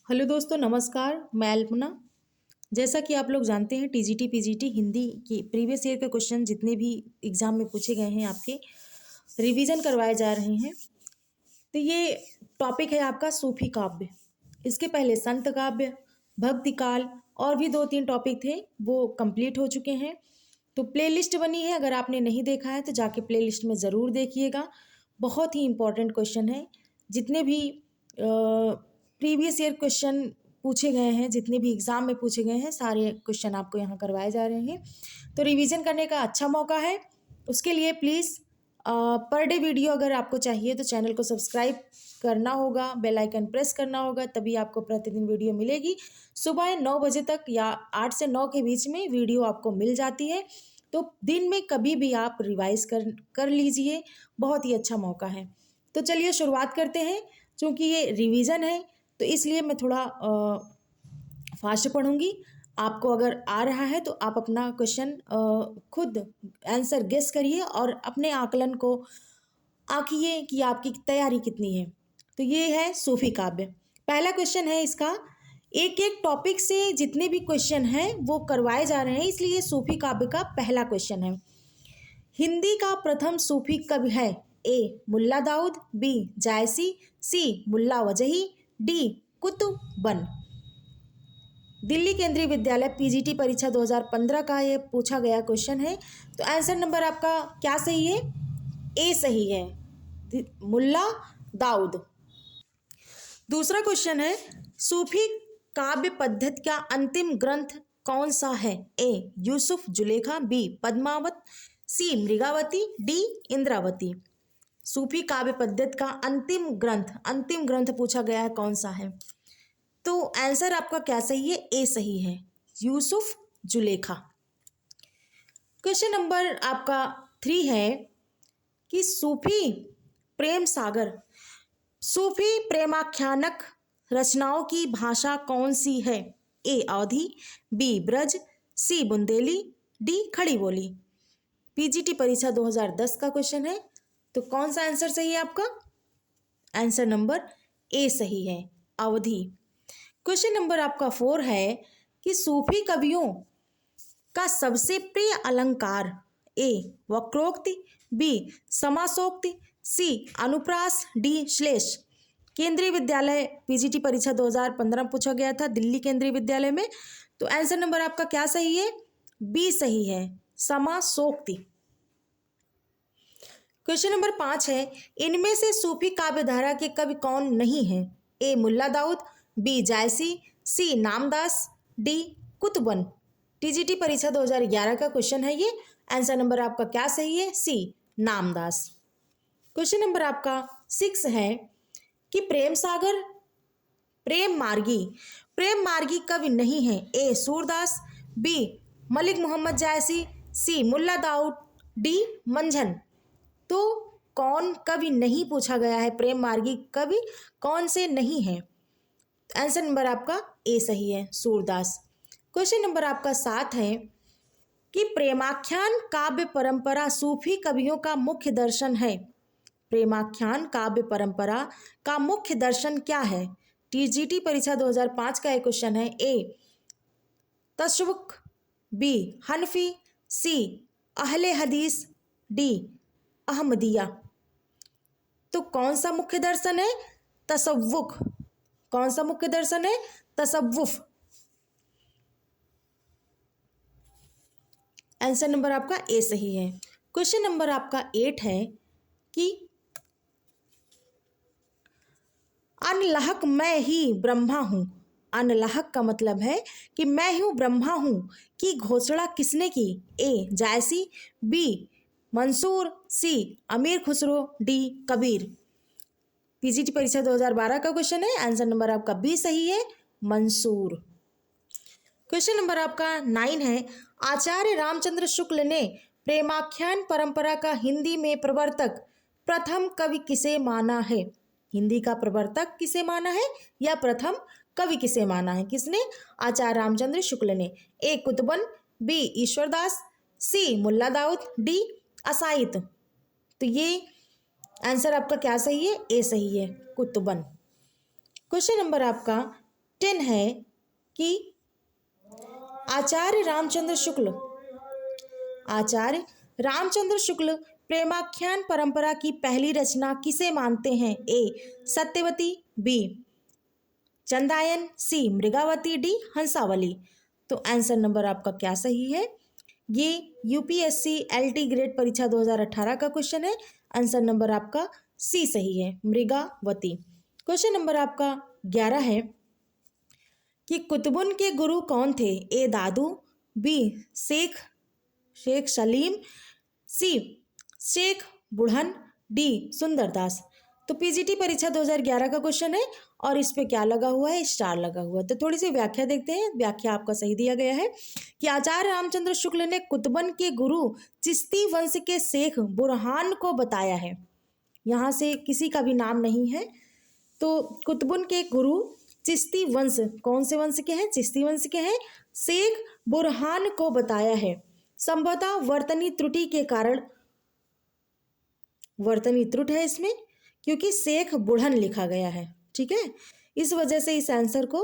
Hello दोस्तों, नमस्कार। मैं अल्पना। जैसा कि आप लोग जानते हैं, टीजीटी पीजीटी हिंदी के प्रीवियस ईयर के क्वेश्चन जितने भी एग्जाम में पूछे गए हैं आपके रिवीजन करवाए जा रहे हैं। तो ये टॉपिक है आपका सूफी काव्य। इसके पहले संत काव्य, भक्ति काल और भी 2-3 टॉपिक थे, वो कंप्लीट हो चुके हैं। तो प्लेलिस्ट बनी है, अगर आपने नहीं देखा है तो जाके प्लेलिस्ट में ज़रूर देखिएगा। बहुत ही इम्पोर्टेंट क्वेश्चन है। जितने भी प्रीवियस ईयर क्वेश्चन पूछे गए हैं, जितने भी एग्ज़ाम में पूछे गए हैं, सारे क्वेश्चन आपको यहाँ करवाए जा रहे हैं। तो रिवीजन करने का अच्छा मौका है। उसके लिए प्लीज़ पर डे वीडियो अगर आपको चाहिए तो चैनल को सब्सक्राइब करना होगा, बेल आइकन प्रेस करना होगा, तभी आपको प्रतिदिन वीडियो मिलेगी। सुबह 9 बजे तक या 8 से 9 के बीच में वीडियो आपको मिल जाती है। तो दिन में कभी भी आप रिवाइज कर लीजिए, बहुत ही अच्छा मौका है। तो चलिए शुरुआत करते हैं। चूँकि ये रिवीजन है तो इसलिए मैं थोड़ा फास्ट पढ़ूंगी। आपको अगर आ रहा है तो आप अपना क्वेश्चन खुद आंसर गेस करिए और अपने आकलन को आंकिए कि आपकी तैयारी कितनी है। तो ये है सूफी काव्य। पहला क्वेश्चन है इसका, एक एक टॉपिक से जितने भी क्वेश्चन हैं वो करवाए जा रहे हैं, इसलिए सूफी काव्य का पहला क्वेश्चन है। हिंदी का प्रथम सूफी कवि है? ए मुल्ला दाऊद, बी जायसी, सी मुल्ला वजही, डी कुतुबन। दिल्ली केंद्रीय विद्यालय पीजीटी परीक्षा 2015 का ये पूछा गया क्वेश्चन है। तो आंसर नंबर आपका क्या सही है? ए सही है, मुल्ला दाऊद। दूसरा क्वेश्चन है, सूफी काव्य पद्धति का अंतिम ग्रंथ कौन सा है? ए यूसुफ जुलेखा, बी पद्मावत, सी मृगावती, डी इंद्रावती। सूफी काव्य पद्धति का अंतिम ग्रंथ पूछा गया है, कौन सा है? तो आंसर आपका क्या सही है? ए सही है, यूसुफ जुलेखा। क्वेश्चन नंबर आपका 3 है कि सूफी प्रेमाख्यानक रचनाओं की भाषा कौन सी है? ए अवधी, बी ब्रज, सी बुंदेली, डी खड़ी बोली। पीजीटी परीक्षा 2010 का क्वेश्चन है। तो कौन सा आंसर सही है आपका? आंसर नंबर ए सही है, अवधी। क्वेश्चन नंबर आपका 4 है कि सूफी कवियों का सबसे प्रिय अलंकार? ए वक्रोक्ति, बी समासोक्ति, सी अनुप्रास, डी श्लेष। केंद्रीय विद्यालय पीजीटी परीक्षा 2015 पूछा गया था, दिल्ली केंद्रीय विद्यालय में। तो आंसर नंबर आपका क्या सही है? बी सही है, समासोक्ति। क्वेश्चन नंबर 5 है, इनमें से सूफी काव्यधारा के कवि कौन नहीं है? ए मुल्ला दाऊद, बी जायसी, सी नामदास, डी कुतुबन। टीजीटी परीक्षा 2011 का क्वेश्चन है ये। आंसर नंबर आपका क्या सही है? सी नामदास। क्वेश्चन नंबर आपका 6 है कि प्रेम मार्गी कवि नहीं है? ए सूरदास, बी मलिक मोहम्मद जायसी, सी मुल्ला दाऊद, डी मंझन। तो कौन कवि नहीं पूछा गया है, प्रेम मार्गी कवि कौन से नहीं है? आंसर नंबर आपका ए सही है, सूरदास। क्वेश्चन नंबर आपका 7 है कि प्रेमाख्यान काव्य परंपरा सूफी कवियों का मुख्य दर्शन है। प्रेमाख्यान काव्य परंपरा का मुख्य दर्शन क्या है? टीजीटी परीक्षा 2005 का एक क्वेश्चन है। ए तशव्वुक, बी हनफी, सी अहले हदीस, डी अहमदिया। तो कौन सा मुख्य दर्शन है? तसव्वुक। कौन सा मुख्य दर्शन है? तसव्वुफ। आंसर नंबर आपका ए सही है। क्वेश्चन नंबर आपका 8 है कि अनलहक मैं ही ब्रह्मा हूं। अनलहक का मतलब है कि मैं हूं ब्रह्मा हूं की घोषणा किसने की? ए जायसी, बी मंसूर, सी अमीर खुसरो, डी कबीर। पीजीटी परीक्षा 2012 का क्वेश्चन है। आंसर नंबर आपका बी सही है, मंसूर। क्वेश्चन नंबर आपका 9 है, आचार्य रामचंद्र शुक्ल ने प्रेमाख्यान परंपरा का हिंदी में प्रवर्तक प्रथम कवि किसे माना है? हिंदी का प्रवर्तक किसे माना है या प्रथम कवि किसे माना है? किसने? आचार्य रामचंद्र शुक्ल ने। ए कुतुबन, बी ईश्वरदास, सी मुल्ला दाऊद, डी असाइत। तो ये आंसर आपका क्या सही है? ए सही है, कुतुबन। क्वेश्चन नंबर आपका 10 है कि आचार्य रामचंद्र शुक्ल प्रेमाख्यान परंपरा की पहली रचना किसे मानते हैं? ए सत्यवती, बी चंदायन, सी मृगावती, डी हंसावली। तो आंसर नंबर आपका क्या सही है? ये यूपीएससी एलटी ग्रेड परीक्षा 2018 का क्वेश्चन है। आंसर नंबर आपका सी सही है, मृगावती। क्वेश्चन नंबर आपका 11 है कि कुतुबुन के गुरु कौन थे? ए दादू, बी शेख सलीम, सी शेख बुढ़न, डी सुंदरदास। तो पीजीटी परीक्षा 2011 का क्वेश्चन है और इस पे क्या लगा हुआ है? स्टार लगा हुआ है। तो थोड़ी सी व्याख्या देखते हैं। व्याख्या आपका सही दिया गया है कि आचार्य रामचंद्र शुक्ल ने कुतुबन के गुरु चिश्ती वंश के शेख बुरहान को बताया है। यहाँ से किसी का भी नाम नहीं है। तो कुतुबन के गुरु चिश्ती वंश, कौन से वंश के हैं? चिश्ती वंश के हैं। शेख बुरहान को बताया है। संभवतः वर्तनी त्रुटि के कारण, वर्तनी त्रुटि है इसमें क्योंकि शेख बुढ़न लिखा गया है। ठीक है, इस वजह से इस आंसर को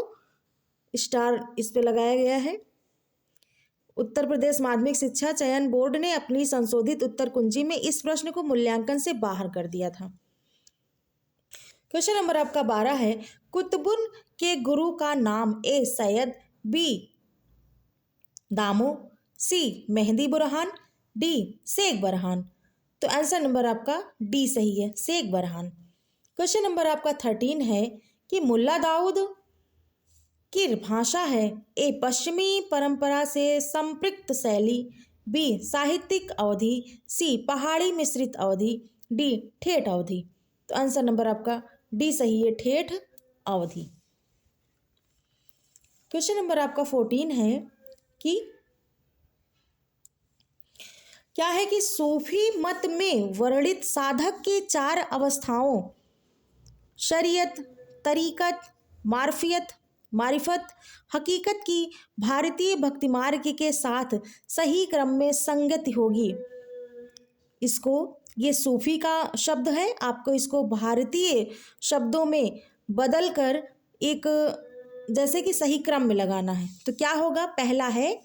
स्टार इस पे लगाया गया है। उत्तर प्रदेश माध्यमिक शिक्षा चयन बोर्ड ने अपनी संशोधित उत्तर कुंजी में इस प्रश्न को मूल्यांकन से बाहर कर दिया था। क्वेश्चन नंबर आपका 12 है, कुतुबुन के गुरु का नाम? ए सैयद, बी दामो, सी मेहंदी बुरहान, डी शेख बरहान। तो आंसर नंबर आपका डी सही है, शेख बरहान। क्वेश्चन नंबर आपका 13 है कि मुल्ला दाऊद की भाषा है? ए पश्चिमी परंपरा से संपृक्त शैली, बी साहित्यिक अवधि, सी पहाड़ी मिश्रित अवधि, डी ठेठ अवधि। तो आंसर नंबर आपका डी सही है, ठेठ अवधि। क्वेश्चन नंबर आपका 14 है कि क्या है कि सूफी मत में वर्णित साधक की 4 अवस्थाओं शरीयत, तरीकत, मारिफत, हकीकत की भारतीय भक्ति मार्ग के साथ सही क्रम में संगति होगी। इसको, ये सूफी का शब्द है, आपको इसको भारतीय शब्दों में बदल कर एक जैसे कि सही क्रम में लगाना है। तो क्या होगा? पहला है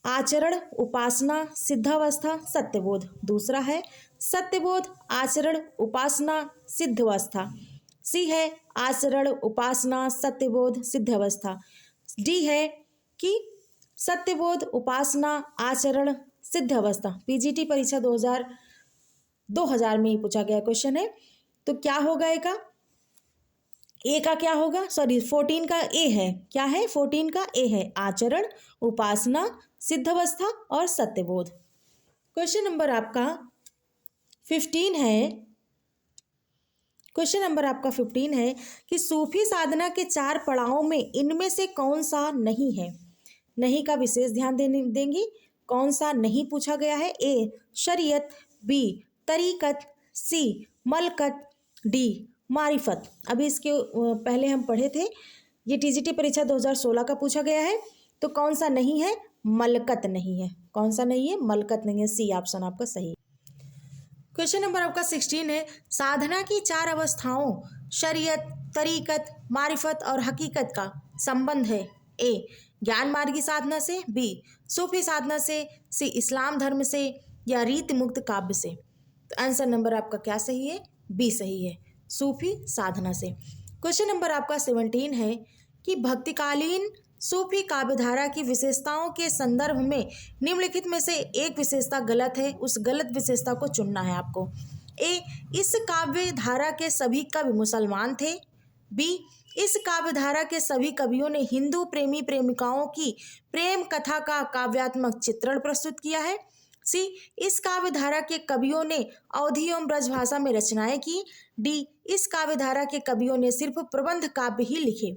आचरण, उपासना, सिद्धावस्था, सत्यबोध। दूसरा है सत्यबोध, आचरण, उपासना, सिद्धावस्था। सी है आचरण, उपासना, सत्यबोध, सिद्धावस्था। डी है कि सत्यबोध, उपासना, आचरण, सिद्धावस्था। पीजीटी परीक्षा 2000 में ही पूछा गया क्वेश्चन है। तो क्या होगा? ए का क्या होगा? सॉरी, 14 का ए है। क्या है? 14 का ए है आचरण, उपासना, सिद्धावस्था और सत्यबोध। क्वेश्चन नंबर आपका 15 है। क्वेश्चन नंबर आपका 15 है कि सूफी साधना के 4 पड़ावों में इनमें से कौन सा नहीं है? नहीं का विशेष ध्यान देंगे। कौन सा नहीं पूछा गया है? ए शरीयत, बी तरीकत, सी मलकत, डी मारिफत। अभी इसके पहले हम पढ़े थे, ये टीजीटी परीक्षा 2016 का पूछा गया है। तो कौन सा नहीं है? मलकत नहीं है। कौन सा नहीं है? मलकत नहीं है। सी ऑप्शन आपका सही। क्वेश्चन नंबर आपका 16 है, साधना की 4 अवस्थाओं शरीयत, तरीकत, मारिफत और हकीकत का संबंध है? ए ज्ञान मार्गी साधना से, बी सूफी साधना से, सी इस्लाम धर्म से, या रीति मुक्त काव्य से। तो आंसर नंबर आपका क्या सही है? बी सही है, सूफी साधना से। क्वेश्चन नंबर आपका 17 है कि भक्तिकालीन सूफी काव्यधारा की विशेषताओं के संदर्भ में निम्नलिखित में से एक विशेषता गलत है। उस गलत विशेषता को चुनना है आपको। ए इस काव्य धारा के सभी कवि मुसलमान थे, बी इस काव्य धारा के सभी कवियों ने हिंदू प्रेमी प्रेमिकाओं की प्रेम कथा का काव्यात्मक चित्रण प्रस्तुत किया है, सी इस काव्य धारा के कवियों ने अवधी एवं ब्रजभाषा में रचनाएं की, डी इस काव्य धारा के कवियों ने सिर्फ प्रबंध काव्य ही लिखे।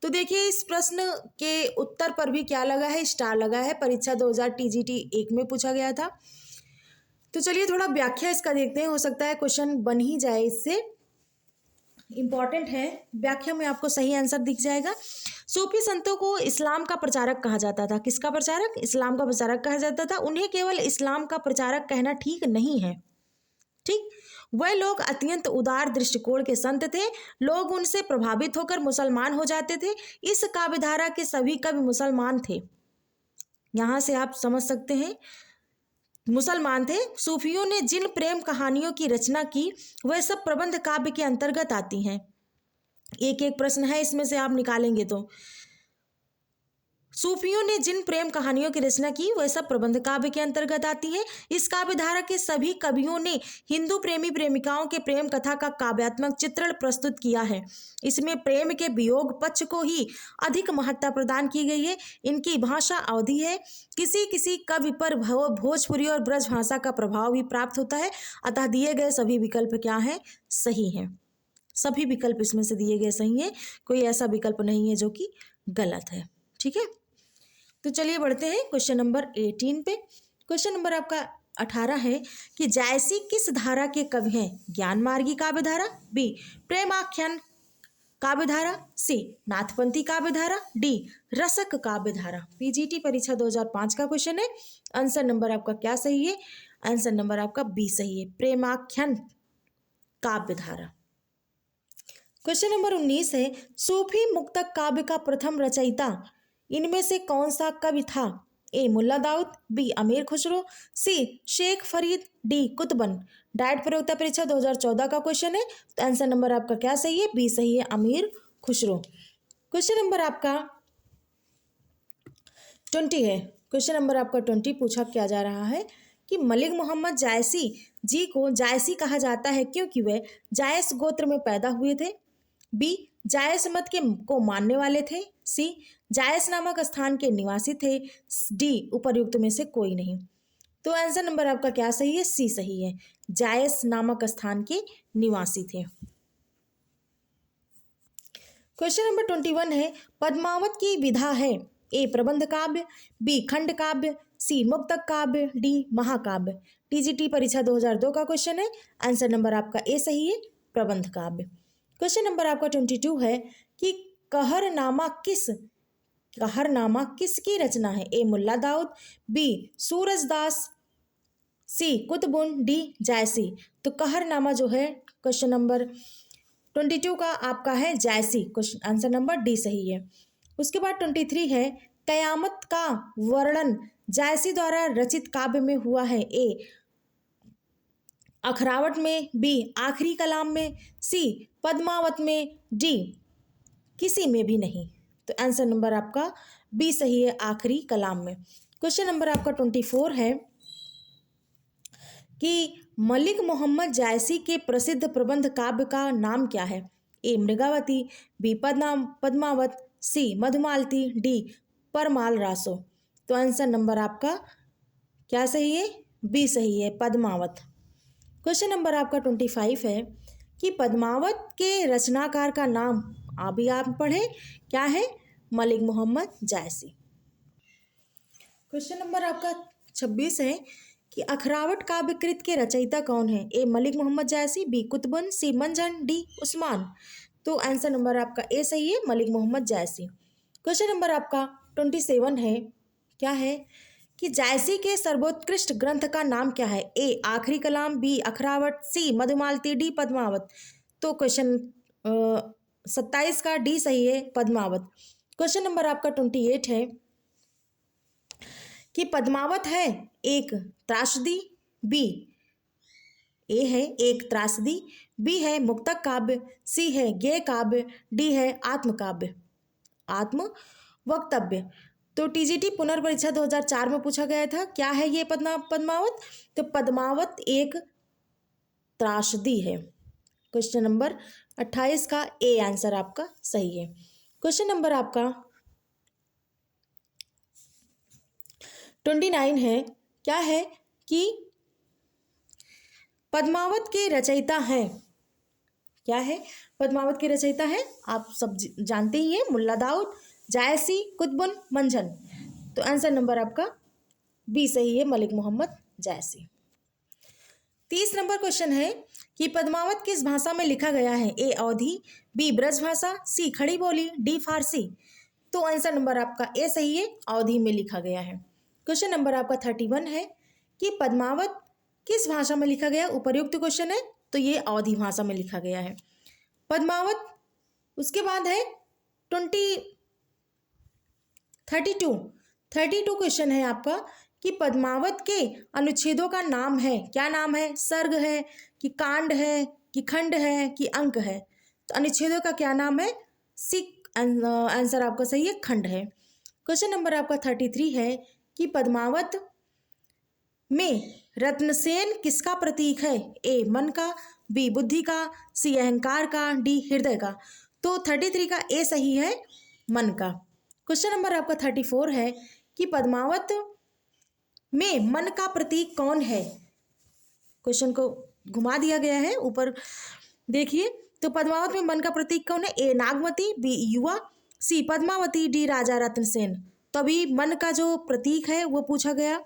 तो देखिए इस प्रश्न के उत्तर पर भी क्या लगा है? स्टार लगा है। परीक्षा 2000 टीजीटी 1 में पूछा गया था। तो चलिए थोड़ा व्याख्या इसका देखते हैं, हो सकता है क्वेश्चन बन ही जाए इससे। इंपॉर्टेंट है, व्याख्या में आपको सही आंसर दिख जाएगा। सूफी संतों को इस्लाम का प्रचारक कहा जाता था। किसका प्रचारक? इस्लाम का प्रचारक कहा जाता था। उन्हें केवल इस्लाम का प्रचारक कहना ठीक नहीं है, ठीक। वह लोग अत्यंत उदार दृष्टिकोण के संत थे। लोग उनसे प्रभावित होकर मुसलमान हो जाते थे। इस काव्यधारा के सभी कवि मुसलमान थे। यहाँ से आप समझ सकते हैं, मुसलमान थे। सूफियों ने जिन प्रेम कहानियों की रचना की वह सब प्रबंध काव्य के अंतर्गत आती हैं। एक एक प्रश्न है इसमें से आप निकालेंगे तो। सूफियों ने जिन प्रेम कहानियों की रचना की वह सब प्रबंध काव्य के अंतर्गत आती है। इस काव्य धारा के सभी कवियों ने हिंदू प्रेमी प्रेमिकाओं के प्रेम कथा का काव्यात्मक चित्रण प्रस्तुत किया है। इसमें प्रेम के वियोग पक्ष को ही अधिक महत्ता प्रदान की गई है। इनकी भाषा अवधी है। किसी किसी कवि पर भोजपुरी और ब्रज भाषा का प्रभाव भी प्राप्त होता है। अतः दिए गए सभी विकल्प क्या हैं? सही हैं। सभी विकल्प इसमें से दिए गए सही हैं, कोई ऐसा विकल्प नहीं है जो कि गलत है। ठीक है, तो चलिए बढ़ते हैं क्वेश्चन नंबर 18 पे। क्वेश्चन नंबर आपका 18 है कि जायसी किस धारा के कवि हैं? ज्ञान मार्गी काव्य धारा, बी प्रेमाख्यान काव्य धारा, सी नाथपंथी काव्य धारा, डी रसक काव्य धारा। पीजीटी परीक्षा 2005 का क्वेश्चन है। आंसर नंबर आपका क्या सही है? आंसर नंबर आपका बी सही है, प्रेमाख्यान काव्य धारा। क्वेश्चन नंबर 19 है सूफी मुक्तक काव्य का प्रथम रचयिता इनमें से कौन सा कवि था? ए मुल्ला दाऊद, बी अमीर खुसरो, सी शेख फरीद, डी कुतुबन। डाइट प्रयोक्ता परीक्षा 2014 का क्वेश्चन है। तो आंसर नंबर आपका क्या सही है? बी सही है, अमीर खुसरो। क्वेश्चन नंबर आपका 20 है। क्वेश्चन नंबर आपका 20 पूछा क्या जा रहा है कि मलिक मोहम्मद जायसी जी को जायसी कहा जाता है क्योंकि वे जायस गोत्र में पैदा हुए थे। बी जायस मत को मानने वाले थे। सी जायस नामक स्थान के निवासी थे। डी उपर्युक्त में से कोई नहीं। तो आंसर नंबर आपका क्या सही है? सी सही है, जायस नामक स्थान के निवासी थे। क्वेश्चन नंबर 21 है पद्मावत की विधा है? ए प्रबंध काव्य, बी खंड काव्य, सी मुक्तक काव्य, डी महाकाव्य। टीजीटी परीक्षा 2002 का क्वेश्चन है। आंसर नंबर आपका ए सही है, प्रबंध काव्य। क्वेश्चन नंबर आपका 22 है कि कहरनामा किसकी रचना है? ए मुल्ला दाऊद, बी सूरजदास, सी कुतुबुन, डी जायसी। तो कहरनामा जो है क्वेश्चन नंबर 22 का आपका है जायसी। क्वेश्चन आंसर नंबर डी सही है। उसके बाद 23 है कयामत का वर्णन जायसी द्वारा रचित काव्य में हुआ है? ए अखरावट में, बी आखिरी कलाम में, सी पद्मावत में, डी किसी में भी नहीं। तो आंसर नंबर आपका बी सही है, आखिरी कलाम में। क्वेश्चन नंबर आपका 24 है कि मलिक मोहम्मद जायसी के प्रसिद्ध प्रबंध काव्य का नाम क्या है? ए मृगावती, बी पद्मावत, सी मधुमालती, डी परमाल रासो। तो आंसर नंबर आपका क्या सही है? बी सही है, पद्मावत। क्वेश्चन नंबर आपका 25 है कि पद्मावत के रचनाकार का नाम अभी आप पढ़े क्या है? मलिक मोहम्मद जायसी। क्वेश्चन नंबर आपका 26 है कि अखरावट काव्यकृत के रचयिता कौन है? ए मलिक मोहम्मद जायसी, बी कुतुबुन, सी मंजन, डी उस्मान। तो आंसर नंबर आपका ए सही है, मलिक मोहम्मद जायसी। क्वेश्चन नंबर आपका 27 है क्या है कि जायसी के सर्वोत्कृष्ट ग्रंथ का नाम क्या है? ए आखिरी कलाम, बी अखरावट, सी मधुमालती, डी पद्मावत। तो क्वेश्चन 27 का डी सही है, पद्मावत। क्वेश्चन नंबर आपका 28 है कि पद्मावत है एक त्रासदी, बी ए है एक त्रासदी, बी है मुक्तक काव्य, सी है गेय काव्य, डी है आत्मकाव्य आत्म वक्तव्य। तो टीजीटी पुनर्परीक्षा 2004 में पूछा गया था क्या है ये पद्मावत? तो पद्मावत एक त्रासदी है। क्वेश्चन नंबर 28 का ए आंसर आपका सही है। क्वेश्चन नंबर आपका 29 है क्या है कि पद्मावत के रचयिता हैं? क्या है? पद्मावत के रचयिता हैं आप सब जानते ही हैं, मुल्ला दाऊद, जायसी, कुतुबुन, मंजन। तो आंसर नंबर आपका बी सही है, मलिक मोहम्मद जायसी। 30 नंबर क्वेश्चन है कि पद्मावत किस भाषा में लिखा गया है? ए अवधी, बी ब्रज भाषा, सी खड़ी बोली, डी फारसी। तो आंसर नंबर आपका ए सही है, अवधी में लिखा गया है। क्वेश्चन नंबर आपका 31 है कि पद्मावत किस भाषा में लिखा गया? उपर्युक्त क्वेश्चन है तो ये अवधी भाषा में लिखा गया है। पद्मावत, उसके बाद है 32 क्वेश्चन है आपका कि पद्मावत के अनुच्छेदों का नाम है, क्या नाम है, सर्ग है कि कांड है कि खंड है कि अंक है। तो अनुच्छेदों का क्या नाम है, सी आंसर आपका सही है, खंड है। क्वेश्चन नंबर आपका 33 है कि पद्मावत में रत्नसेन किसका प्रतीक है, ए मन का, बी बुद्धि का, सी अहंकार का, डी हृदय का। तो 33 का ए सही है, मन का। क्वेश्चन नंबर आपका 34 है कि पद्मावत में मन का प्रतीक कौन है। क्वेश्चन को घुमा दिया गया है, ऊपर देखिए। तो पद्मावत में मन का प्रतीक कौन है, ए नागमती, बी युवा, सी पद्मावती, डी राजा रत्नसेन। तो अभी मन का जो प्रतीक है वो पूछा गया,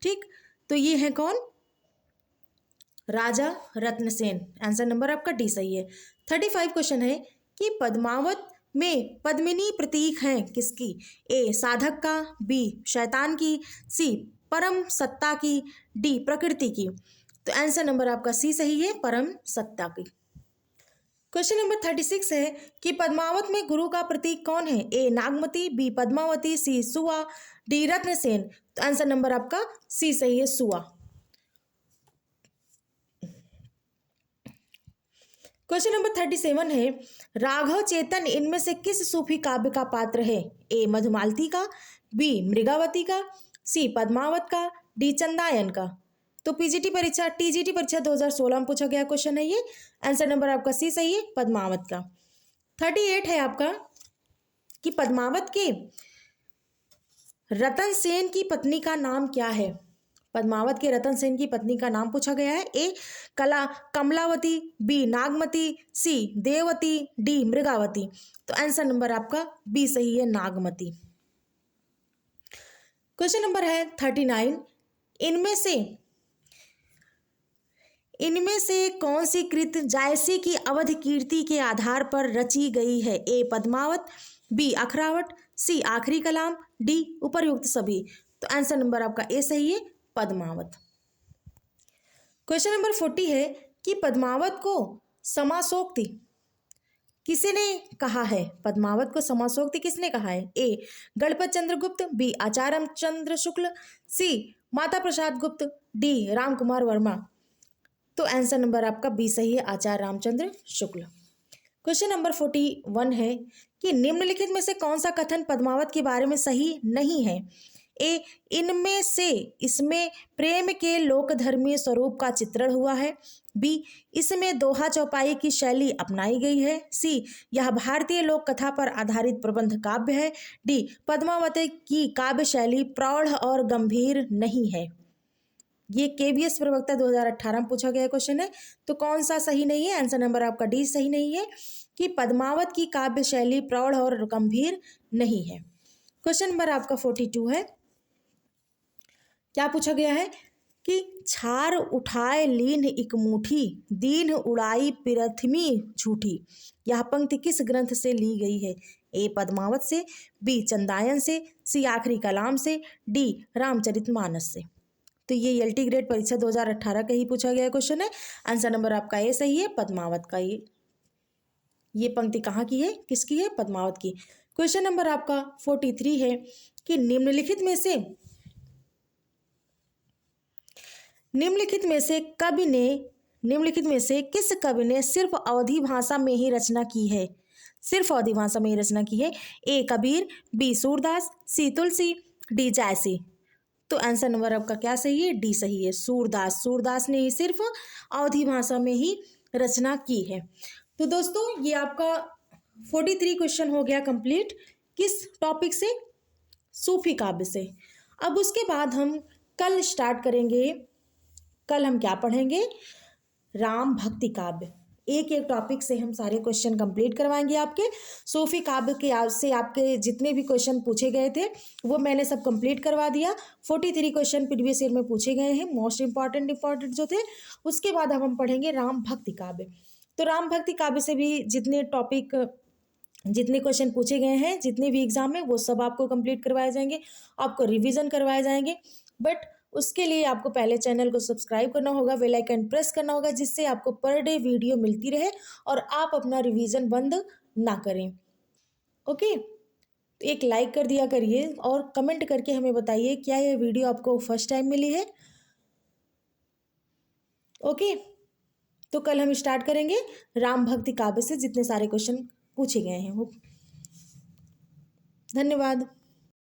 ठीक। तो ये है कौन, राजा रत्नसेन। आंसर नंबर आपका डी सही है। 35 क्वेश्चन है कि पद्मावत में पद्मिनी प्रतीक है किसकी, ए साधक का, बी शैतान की, सी परम सत्ता की, डी प्रकृति की। तो आंसर नंबर आपका सी सही है, परम सत्ता की। क्वेश्चन नंबर 36 है कि पद्मावत में गुरु का प्रतीक कौन है, ए नागमती, बी पद्मावती, सी सुआ, डी रत्नसेन। तो आंसर नंबर आपका सी सही है, सुआ। क्वेश्चन नंबर 37 है राघव चेतन इनमें से किस सूफी काव्य का पात्र है, ए मधुमालती का, बी मृगावती का, सी पद्मावत का, डी चंदायन का। तो टीजीटी परीक्षा 2016 में पूछा गया क्वेश्चन है ये। आंसर नंबर आपका सी सही है, पद्मावत का। 38 है आपका कि पद्मावत के रतन सेन की पत्नी का नाम क्या है। पद्मावत के रतन सेन की पत्नी का नाम पूछा गया है, ए कमलावती, बी नागमती, सी देववती, डी मृगावती। तो आंसर नंबर आपका बी सही है, नागमती। क्वेश्चन नंबर है 39, इनमें से कौन सी कृत जायसी की अवध कीर्ति के आधार पर रची गई है, ए पद्मावत, बी अखरावट, सी आखिरी कलाम, डी उपर्युक्त सभी। तो आंसर नंबर आपका ए सही है, पद्मावत। क्वेश्चन नंबर 40 है कि पद्मावत को समासोक्ति किसने कहा है। पद्मावत को समासोक्ति किसने कहा है, ए गणपत चंद्र गुप्त, बी आचार्य चंद्र शुक्ल, सी माता प्रसाद गुप्त, डी राम कुमार वर्मा। तो आंसर नंबर आपका बी सही है, आचार्य रामचंद्र शुक्ल। क्वेश्चन नंबर 41 है कि निम्नलिखित में से कौन सा कथन पद्मावत के बारे में सही नहीं है, ए इनमें से इसमें प्रेम के लोकधर्मी स्वरूप का चित्रण हुआ है, बी इसमें दोहा चौपाई की शैली अपनाई गई है, सी यह भारतीय लोक कथा पर आधारित प्रबंध काव्य है, डी पद्मावती की काव्य शैली प्रौढ़ और गंभीर नहीं है। ये केवीएस प्रवक्ता 2018 में पूछा गया क्वेश्चन है। तो कौन सा सही नहीं है, आंसर नंबर आपका डी सही नहीं है कि पद्मावत की काव्य शैली प्रौढ़ और गंभीर नहीं है। क्वेश्चन नंबर आपका 42 है, क्या पूछा गया है कि छार उठाए लीन इक मुठी, दीन उड़ाई पिरथमी झूठी। यह पंक्ति किस ग्रंथ से ली गई है, ए पद्मावत से, बी चंदायन से, सी आखिरी कलाम से, डी रामचरितमानस से। तो ये एलटी ग्रेड परीक्षा 2018 का ही पूछा गया क्वेश्चन है। आंसर नंबर आपका ए सही है, पद्मावत का। ये पंक्ति कहाँ की है, किसकी है, पद्मावत की। क्वेश्चन नंबर आपका 43 है कि निम्नलिखित में से किस कवि ने सिर्फ अवधी भाषा में ही रचना की है, सिर्फ अवधी भाषा में ही रचना की है, ए कबीर, बी सूरदास, सी तुलसी, डी जायसी। तो आंसर नंबर आपका क्या सही है, डी सही है, सूरदास ने ही सिर्फ अवधी भाषा में ही रचना की है। तो दोस्तों ये आपका 43 क्वेश्चन हो गया कंप्लीट, किस टॉपिक से, सूफी काव्य से। अब उसके बाद हम कल स्टार्ट करेंगे, कल हम क्या पढ़ेंगे, राम भक्ति काव्य। एक एक टॉपिक से हम सारे क्वेश्चन कंप्लीट करवाएंगे आपके। सूफी काव्य के से आपके जितने भी क्वेश्चन पूछे गए थे वो मैंने सब कंप्लीट करवा दिया। 43 क्वेश्चन प्रीवियस ईयर में पूछे गए हैं, मोस्ट इंपॉर्टेंट जो थे। उसके बाद अब हम पढ़ेंगे राम भक्ति काव्य। तो राम भक्ति काव्य से भी जितने क्वेश्चन पूछे गए हैं जितने भी एग्जाम में, वो सब आपको कंप्लीट करवाए जाएंगे, आपको रिवीजन करवाए जाएंगे। बट उसके लिए आपको पहले चैनल को सब्सक्राइब करना होगा, बेल आइकन प्रेस करना होगा, जिससे आपको पर डे वीडियो मिलती रहे और आप अपना रिवीजन बंद ना करें। ओके, तो एक लाइक कर दिया करिए और कमेंट करके हमें बताइए क्या यह वीडियो आपको फर्स्ट टाइम मिली है। ओके, तो कल हम स्टार्ट करेंगे राम भक्ति काव्य से जितने सारे क्वेश्चन पूछे गए हैं वो। धन्यवाद।